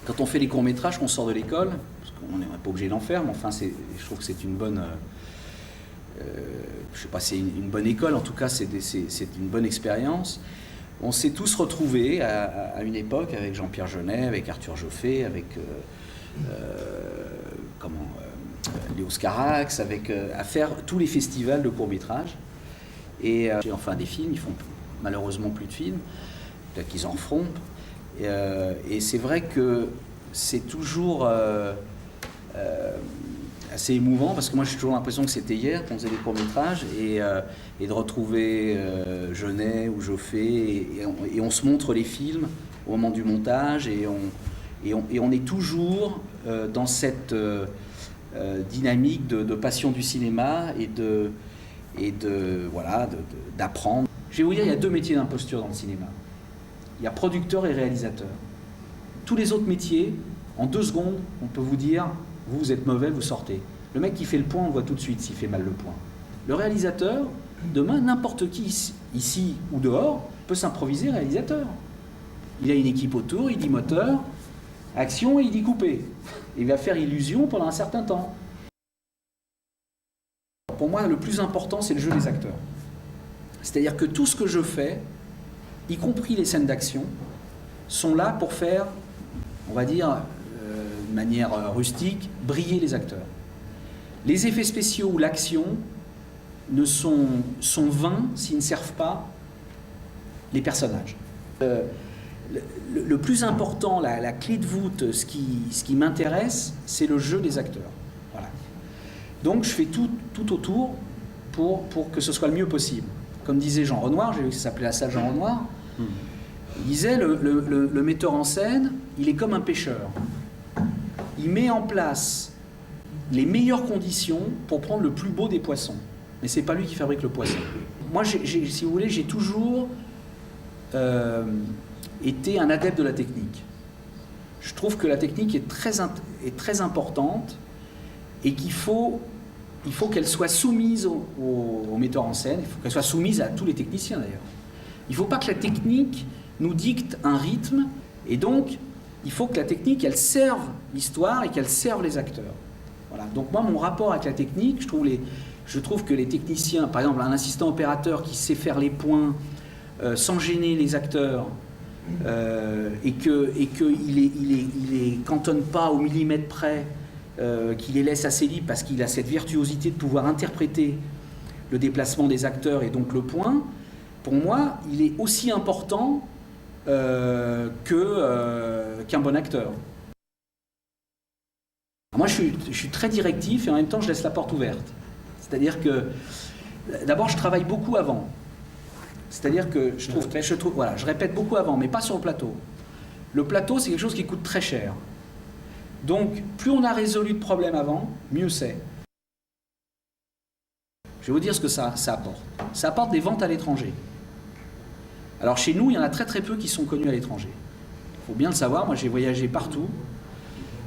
Quand on fait les courts-métrages, qu'on sort de l'école, parce qu'on n'est pas obligé d'en faire, mais enfin, je trouve que c'est une bonne... je sais pas, c'est une bonne école, en tout cas, c'est une bonne expérience. On s'est tous retrouvés à une époque avec Jean-Pierre Jeunet, avec Arthur Joffé, avec Léo Scarax, à faire tous les festivals de courts-métrages. Et enfin des films, ils font malheureusement plus de films, peut-être qu'ils en feront. Et c'est vrai que c'est toujours assez émouvant, parce que moi j'ai toujours l'impression que c'était hier qu'on faisait des courts-métrages, et de retrouver Jeunet ou Joffé, et on se montre les films au moment du montage, et on est toujours dans cette dynamique de passion du cinéma d'apprendre. Je vais vous dire, il y a deux métiers d'imposture dans le cinéma. Il y a producteur et réalisateur. Tous les autres métiers, en 2 secondes, on peut vous dire, vous êtes mauvais, vous sortez. Le mec qui fait le point, on voit tout de suite s'il fait mal le point. Le réalisateur, demain, n'importe qui, ici ou dehors, peut s'improviser réalisateur. Il a une équipe autour, il dit moteur, action, et il dit couper. Il va faire illusion pendant un certain temps. Pour moi, le plus important, c'est le jeu des acteurs. C'est-à-dire que tout ce que je fais, y compris les scènes d'action, sont là pour faire, on va dire, de manière rustique, briller les acteurs. Les effets spéciaux ou l'action sont vains s'ils ne servent pas les personnages. Le plus important, la clé de voûte, ce qui m'intéresse, c'est le jeu des acteurs. Voilà. Donc je fais tout autour pour que ce soit le mieux possible. Comme disait Jean Renoir, j'ai vu que ça s'appelait la salle Jean Renoir, il disait le metteur en scène, il est comme un pêcheur. Il met en place les meilleures conditions pour prendre le plus beau des poissons. Mais c'est pas lui qui fabrique le poisson. Moi, si vous voulez, j'ai toujours été un adepte de la technique. Je trouve que la technique est très importante, et qu'il faut qu'elle soit soumise aux metteurs en scène, il faut qu'elle soit soumise à tous les techniciens d'ailleurs. Il ne faut pas que la technique nous dicte un rythme, et donc il faut que la technique, elle serve l'histoire et qu'elle serve les acteurs. Voilà. Donc moi, mon rapport avec la technique, je trouve que les techniciens, par exemple un assistant opérateur qui sait faire les points sans gêner les acteurs, et qu'il les cantonne pas au millimètre près, qu'il les laisse assez libres, parce qu'il a cette virtuosité de pouvoir interpréter le déplacement des acteurs et donc le point, pour moi, il est aussi important qu'un bon acteur. Moi, je suis très directif, et en même temps, je laisse la porte ouverte. C'est-à-dire que, d'abord, je travaille beaucoup avant. C'est-à-dire que je répète beaucoup avant, mais pas sur le plateau. Le plateau, c'est quelque chose qui coûte très cher. Donc, plus on a résolu de problèmes avant, mieux c'est. Je vais vous dire ce que ça apporte. Ça apporte des ventes à l'étranger. Alors chez nous, il y en a très très peu qui sont connus à l'étranger. Il faut bien le savoir, moi j'ai voyagé partout.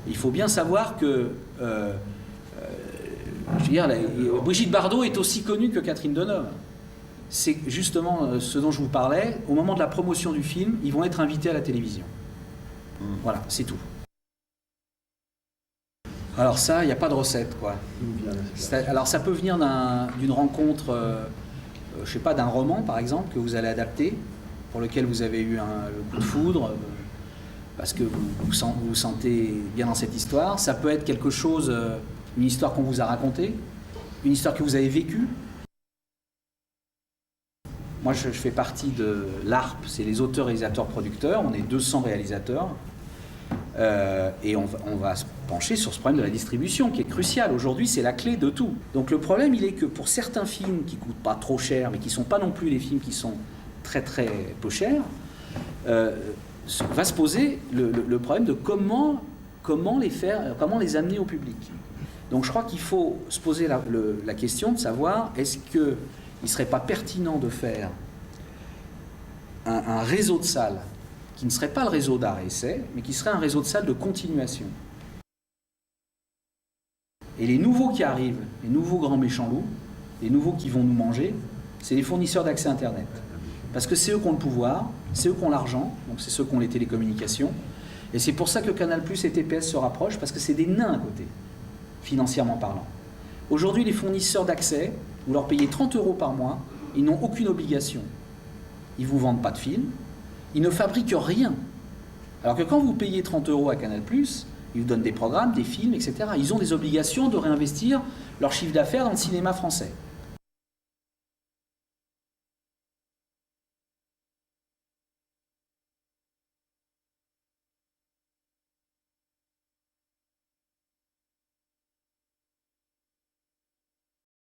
Il faut bien savoir que je veux dire, Brigitte Bardot est aussi connue que Catherine Deneuve. C'est justement ce dont je vous parlais. Au moment de la promotion du film, ils vont être invités à la télévision. Voilà, c'est tout. Alors ça, il n'y a pas de recette, quoi. Alors ça peut venir d'une rencontre, je sais pas, d'un roman par exemple que vous allez adapter, pour lequel vous avez eu le coup de foudre, parce que vous vous sentez bien dans cette histoire. Ça peut être quelque chose, une histoire qu'on vous a racontée, une histoire que vous avez vécue. Moi, je fais partie de l'ARP, c'est les auteurs, réalisateurs, producteurs. On est 200 réalisateurs. Et on va se pencher sur ce problème de la distribution qui est crucial. Aujourd'hui, c'est la clé de tout. Donc le problème, il est que pour certains films qui ne coûtent pas trop cher, mais qui ne sont pas non plus les films qui sont très très peu chers, va se poser le problème de comment les amener au public. Donc je crois qu'il faut se poser la question de savoir, est-ce qu'il ne serait pas pertinent de faire un réseau de salles qui ne serait pas le réseau d'art et essai, mais qui serait un réseau de salles de continuation. Et les nouveaux qui arrivent, les nouveaux grands méchants loups, les nouveaux qui vont nous manger, c'est les fournisseurs d'accès Internet. Parce que c'est eux qui ont le pouvoir, c'est eux qui ont l'argent, donc c'est ceux qui ont les télécommunications, Et c'est pour ça que Canal+ et TPS se rapprochent, parce que c'est des nains à côté, financièrement parlant. Aujourd'hui, les fournisseurs d'accès, vous leur payez 30 € par mois, ils n'ont aucune obligation. Ils ne vous vendent pas de films, ils ne fabriquent rien. Alors que quand vous payez 30 € à Canal+, ils vous donnent des programmes, des films, etc. Ils ont des obligations de réinvestir leur chiffre d'affaires dans le cinéma français.